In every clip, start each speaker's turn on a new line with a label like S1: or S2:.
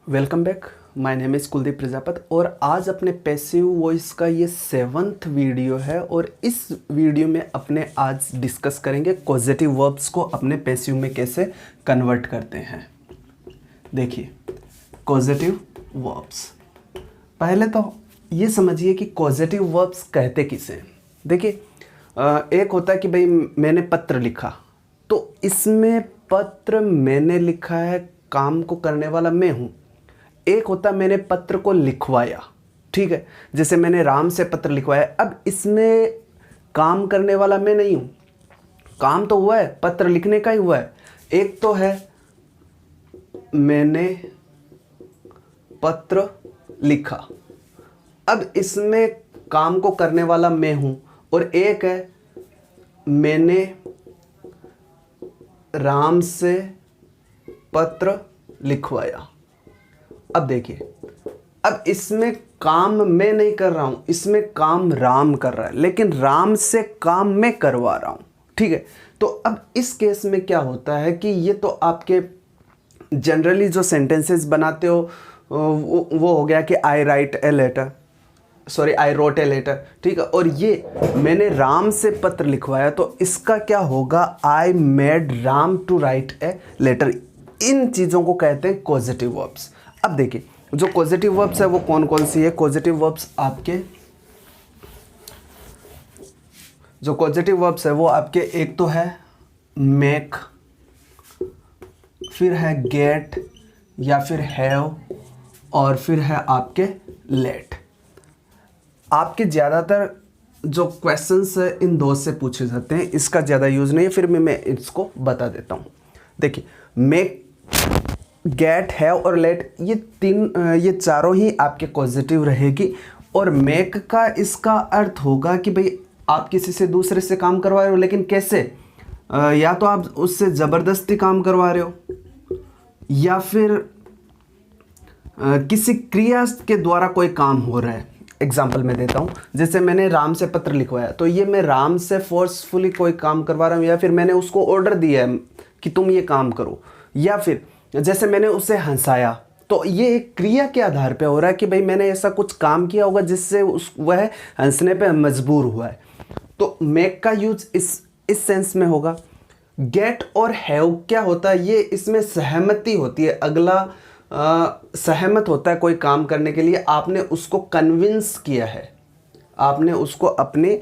S1: Welcome back. My name is Kuldeep Prajapat और आज अपने पैसिव वॉइस का ये 7th वीडियो है और इस वीडियो में अपने आज डिस्कस करेंगे कॉजेटिव वर्ब्स को अपने पैसिव में कैसे कन्वर्ट करते हैं। देखिए, कॉजेटिव वर्ब्स, पहले तो ये समझिए कि कॉजेटिव वर्ब्स कहते किसे। देखिए, एक होता है कि भाई मैंने पत्र लिखा, तो इसमें पत्र मैंने लिखा है, काम को करने वाला मैं हूँ। एक होता मैंने पत्र को लिखवाया, ठीक है, जैसे मैंने राम से पत्र लिखवाया। अब इसमें काम करने वाला मैं नहीं हूं, काम तो हुआ है, पत्र लिखने का ही हुआ है। एक तो है मैंने पत्र लिखा, अब इसमें काम को करने वाला मैं हूं, और एक है मैंने राम से पत्र लिखवाया। अब देखिए, अब इसमें काम मैं नहीं कर रहा हूं, इसमें काम राम कर रहा है, लेकिन राम से काम मैं करवा रहा हूं, ठीक है। तो अब इस केस में क्या होता है कि ये तो आपके जनरली जो सेंटेंसेस बनाते हो वो हो गया कि I write a letter, sorry I wrote a letter, ठीक है। और ये मैंने राम से पत्र लिखवाया, तो इसका क्या होगा, I made Ram to write a letter. इन चीज़ों को कहते हैं कॉजेटिव वर्ब्स। अब देखिए, जो पॉजिटिव वर्ब्स है वो कौन कौन सी है। पॉजिटिव वर्ब्स आपके, जो पॉजिटिव वर्ब्स है वो आपके एक तो है मेक, फिर है गेट या फिर हैव, और फिर है आपके लेट। आपके ज़्यादातर जो क्वेश्चंस है इन दो से पूछे जाते हैं, इसका ज़्यादा यूज़ नहीं है, फिर मैं इसको बता देता हूँ। देखिए, मेक, गेट, हैव और लेट, ये चारों ही आपके पॉजिटिव रहेगी। और मेक का इसका अर्थ होगा कि भाई आप किसी से दूसरे से काम करवा रहे हो, लेकिन कैसे, या तो आप उससे ज़बरदस्ती काम करवा रहे हो, या फिर किसी क्रिया के द्वारा कोई काम हो रहा है। एग्जाम्पल मैं देता हूँ, जैसे मैंने राम से पत्र लिखवाया, तो ये मैं राम से फोर्सफुली कोई काम करवा रहा हूँ, या फिर मैंने उसको ऑर्डर दिया है कि तुम ये काम करो, या फिर जैसे मैंने उसे हंसाया, तो ये एक क्रिया के आधार पे हो रहा है कि भाई मैंने ऐसा कुछ काम किया होगा जिससे वह हंसने पे मजबूर हुआ है। तो मेक का यूज इस सेंस में होगा। गेट और हैव क्या होता है, ये इसमें सहमति होती है, अगला सहमत होता है कोई काम करने के लिए, आपने उसको कन्विंस किया है, आपने उसको अपने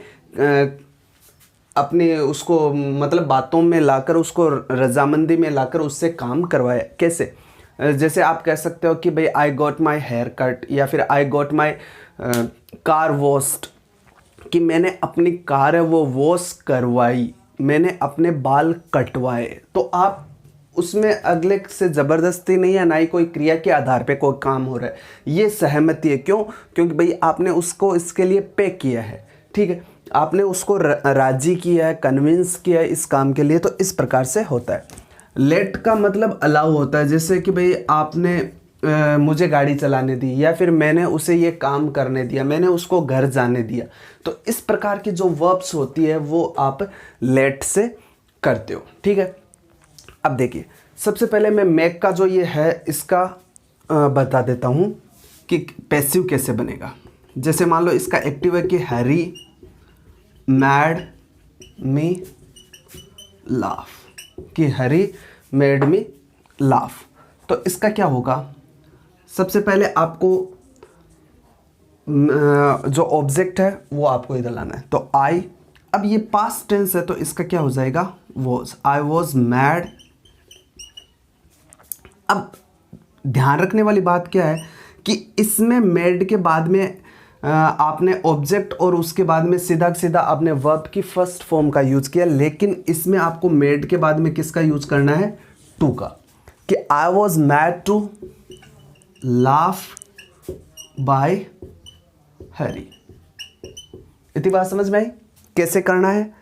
S1: उसको मतलब बातों में लाकर, उसको रजामंदी में लाकर उससे काम करवाया। कैसे, जैसे आप कह सकते हो कि भाई I got my hair cut, या फिर I got my car washed, कि मैंने अपनी कार है वो वॉश करवाई, मैंने अपने बाल कटवाए। तो आप उसमें अगले से ज़बरदस्ती नहीं है, ना ही कोई क्रिया के आधार पे कोई काम हो रहा है, ये सहमति है। क्यों? क्योंकि भाई आपने उसको इसके लिए पे किया है, ठीक है, आपने उसको राजी किया है, कन्विंस किया है इस काम के लिए, तो इस प्रकार से होता है। लेट का मतलब अलाउ होता है, जैसे कि भाई आपने मुझे गाड़ी चलाने दी, या फिर मैंने उसे ये काम करने दिया, मैंने उसको घर जाने दिया। तो इस प्रकार की जो वर्ब्स होती है वो आप लेट से करते हो, ठीक है। अब देखिए, सबसे पहले मैं मेक का जो ये है इसका बता देता हूँ कि पैसिव कैसे बनेगा। जैसे मान लो इसका एक्टिव है कि हैरी मैड मी लाफ, कि हैरी मेड मी लाफ। तो इसका क्या होगा, सबसे पहले आपको जो ऑब्जेक्ट है वो आपको इधर लाना है, तो आई। अब ये पास्ट टेंस है, तो इसका क्या हो जाएगा, वॉज, आई वॉज मैड। अब ध्यान रखने वाली बात क्या है कि इसमें मेड के बाद में आपने ऑब्जेक्ट और उसके बाद में सीधा सीधा आपने वर्ब की फर्स्ट फॉर्म का यूज किया, लेकिन इसमें आपको मेड के बाद में किसका यूज करना है, टू का, कि I was made to laugh by Harry. इतनी बात समझ में आई कैसे करना है।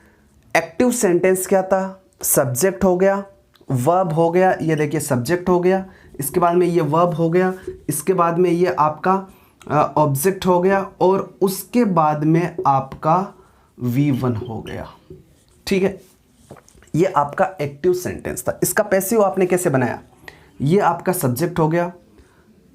S1: एक्टिव सेंटेंस क्या था, सब्जेक्ट हो गया, वर्ब हो गया, ये देखिए सब्जेक्ट हो गया, इसके बाद में ये वर्ब हो गया, इसके बाद में ये आपका ऑब्जेक्ट हो गया, और उसके बाद में आपका V1 हो गया, ठीक है। ये आपका एक्टिव सेंटेंस था। इसका पैसिव आपने कैसे बनाया, ये आपका सब्जेक्ट हो गया,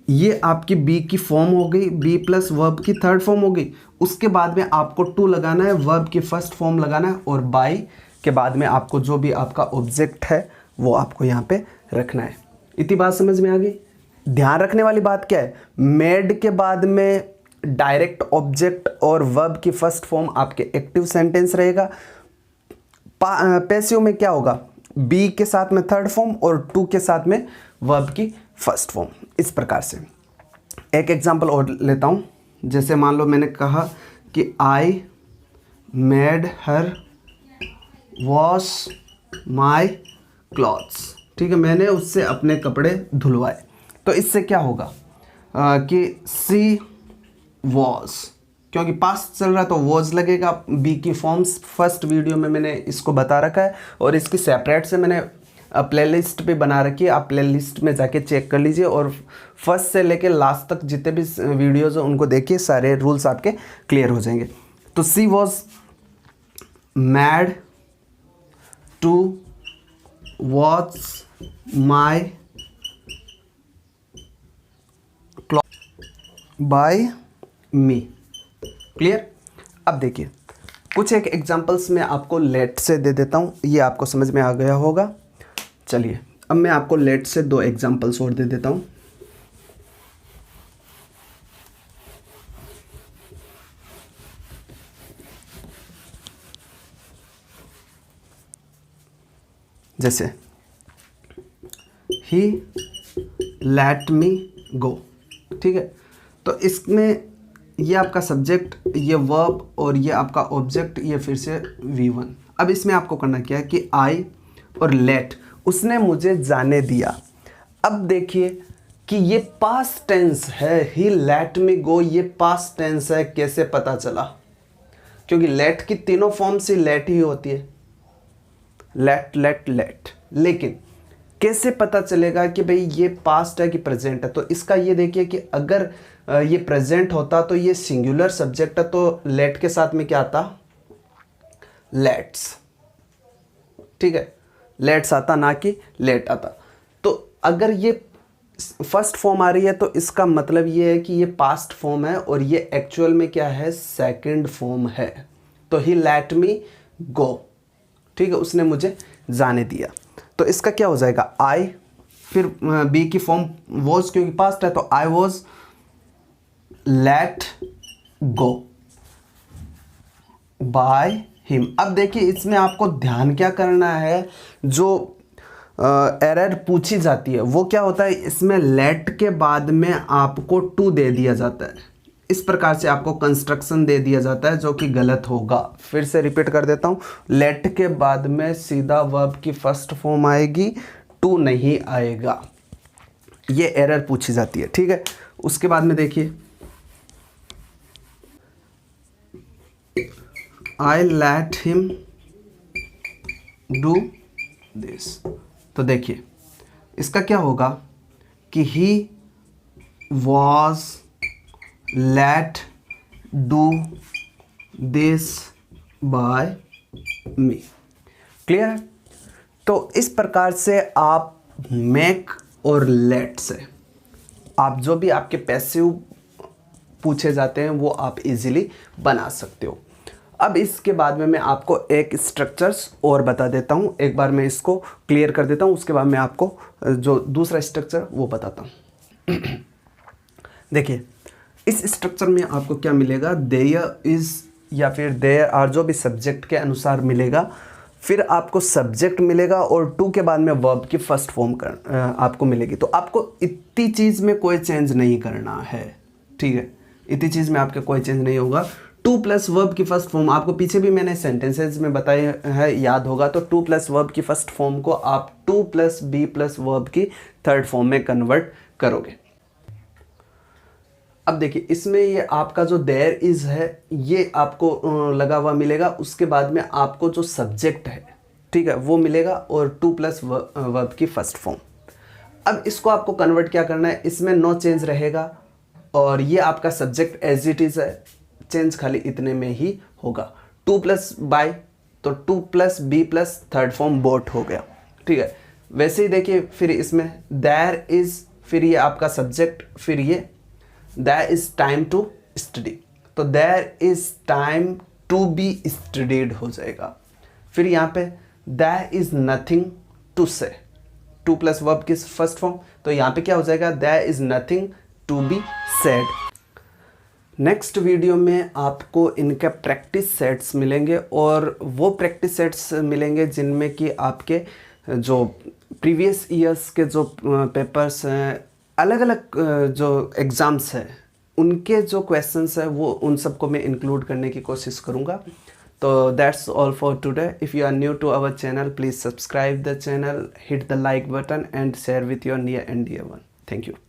S1: ये आपकी बी की फॉर्म हो गई, बी प्लस वर्ब की थर्ड फॉर्म हो गई। उसके बाद में आपको टू लगाना है, वर्ब की फर्स्ट फॉर्म लगाना है, और बाय के बाद में आपको जो भी आपका ऑब्जेक्ट है वो आपको यहाँ पे रखना है। इतनी बात समझ में आ गई। ध्यान रखने वाली बात क्या है, मेड के बाद में डायरेक्ट ऑब्जेक्ट और वर्ब की फर्स्ट फॉर्म आपके एक्टिव सेंटेंस रहेगा। पैसिव में क्या होगा, बी के साथ में थर्ड फॉर्म और टू के साथ में वर्ब की फर्स्ट फॉर्म। इस प्रकार से एक एग्जांपल और लेता हूँ। जैसे मान लो मैंने कहा कि I made her wash my clothes, ठीक है, मैंने उससे अपने कपड़े धुलवाए। तो इससे क्या होगा कि सी वॉज, क्योंकि पास्ट चल रहा है तो वॉज लगेगा। बी की फॉर्म्स फर्स्ट वीडियो में मैंने इसको बता रखा है, और इसकी सेपरेट से मैंने प्लेलिस्ट भी बना रखी है। आप प्लेलिस्ट में जाके चेक कर लीजिए, और फर्स्ट से लेके लास्ट तक जितने भी वीडियोज़ हैं उनको देखिए, सारे रूल्स आपके क्लियर हो जाएंगे। तो she was made to wash my cloth by me. Clear. अब देखिए कुछ एक एग्जांपल्स मैं आपको लेट से दे देता हूँ, ये आपको समझ में आ गया होगा। चलिए अब मैं आपको लेट से दो एग्जांपल्स और दे देता हूँ। जैसे ही लेट मी गो, ठीक है। तो इसमें ये आपका सब्जेक्ट, ये वर्ब और ये आपका ऑब्जेक्ट, ये फिर से V1। अब इसमें आपको करना क्या है कि आई और लेट, उसने मुझे जाने दिया। अब देखिए कि ये पास्ट टेंस है, ही लेट मी गो, ये पास्ट टेंस है। कैसे पता चला, क्योंकि लेट की तीनों फॉर्म से लेट ही होती है, लेट लेट लेट। लेकिन कैसे पता चलेगा कि भाई ये पास्ट है कि प्रेजेंट है, तो इसका ये देखिए कि अगर ये प्रेजेंट होता तो ये सिंगुलर सब्जेक्ट है, तो लेट के साथ में क्या आता, लेट्स, ठीक है, लेट्स आता, ना कि लेट आता। तो अगर ये फर्स्ट फॉर्म आ रही है तो इसका मतलब ये है कि ये पास्ट फॉर्म है, और ये एक्चुअल में क्या है, सेकंड फॉर्म है। तो ही लेट मी गो, ठीक है, उसने मुझे जाने दिया। तो इसका क्या हो जाएगा, आई, फिर बी की फॉर्म वॉज, क्योंकि पास्ट है तो I was let go by him. अब देखिए इसमें आपको ध्यान क्या करना है, जो एरर पूछी जाती है वो क्या होता है, इसमें लेट के बाद में आपको टू दे दिया जाता है। इस प्रकार से आपको कंस्ट्रक्शन दे दिया जाता है जो कि गलत होगा। फिर से रिपीट कर देता हूँ, लेट के बाद में सीधा वर्ब की फर्स्ट फॉर्म आएगी, टू नहीं आएगा। ये एरर पूछी जाती है, ठीक है। उसके बाद में देखिए I let him do this. तो देखिए इसका क्या होगा कि he was let do this by me. Clear. तो इस प्रकार से आप मेक और लेट से आप जो भी आपके पैसिव पूछे जाते हैं वो आप इजीली बना सकते हो। अब इसके बाद में मैं आपको एक स्ट्रक्चर्स और बता देता हूँ, एक बार मैं इसको क्लियर कर देता हूँ, उसके बाद मैं आपको जो दूसरा स्ट्रक्चर वो बताता हूँ। देखिए इस स्ट्रक्चर में आपको क्या मिलेगा, देयर इज़ या फिर देयर आर, जो भी सब्जेक्ट के अनुसार मिलेगा, फिर आपको सब्जेक्ट मिलेगा और टू के बाद में वर्ब की फर्स्ट फॉर्म आपको मिलेगी। तो आपको इतनी चीज़ में कोई चेंज नहीं करना है, ठीक है, इतनी चीज़ में आपके कोई चेंज नहीं होगा। टू प्लस वर्ब की फर्स्ट फॉर्म आपको पीछे भी मैंने सेंटेंसेज में बताया है, याद होगा। तो टू प्लस वर्ब की फर्स्ट फॉर्म को आप to plus be plus verb की थर्ड फॉर्म में कन्वर्ट करोगे। अब देखिए इसमें ये आपका जो देयर इज है ये आपको लगा हुआ मिलेगा, उसके बाद में आपको जो सब्जेक्ट है, ठीक है, वो मिलेगा, और टू प्लस वर्ब की फर्स्ट फॉर्म। अब इसको आपको कन्वर्ट क्या करना है, इसमें नो चेंज रहेगा, और ये आपका सब्जेक्ट एज इट इज़ है, चेंज खाली इतने में ही होगा। टू प्लस बाय, तो to plus be plus third form boat हो गया, ठीक है। वैसे ही देखिए फिर इसमें देयर इज फिर ये आपका सब्जेक्ट, फिर ये there is time to study, तो there is time to be studied हो जाएगा। फिर यहाँ पे there is nothing to say, to plus verb की फर्स्ट फॉर्म, तो यहाँ पे क्या हो जाएगा, there is nothing to be said. Next video में आपको इनके प्रैक्टिस सेट्स मिलेंगे, और वो प्रैक्टिस सेट्स मिलेंगे जिनमें कि आपके जो प्रीवियस ईयर्स के जो पेपर्स हैं, अलग अलग जो एग्ज़ाम्स हैं, उनके जो क्वेश्चंस हैं वो उन सबको मैं इंक्लूड करने की कोशिश करूँगा। तो that's all for today. If you are new to our channel, please subscribe the channel, hit the like button and share with your near and dear one. Thank you.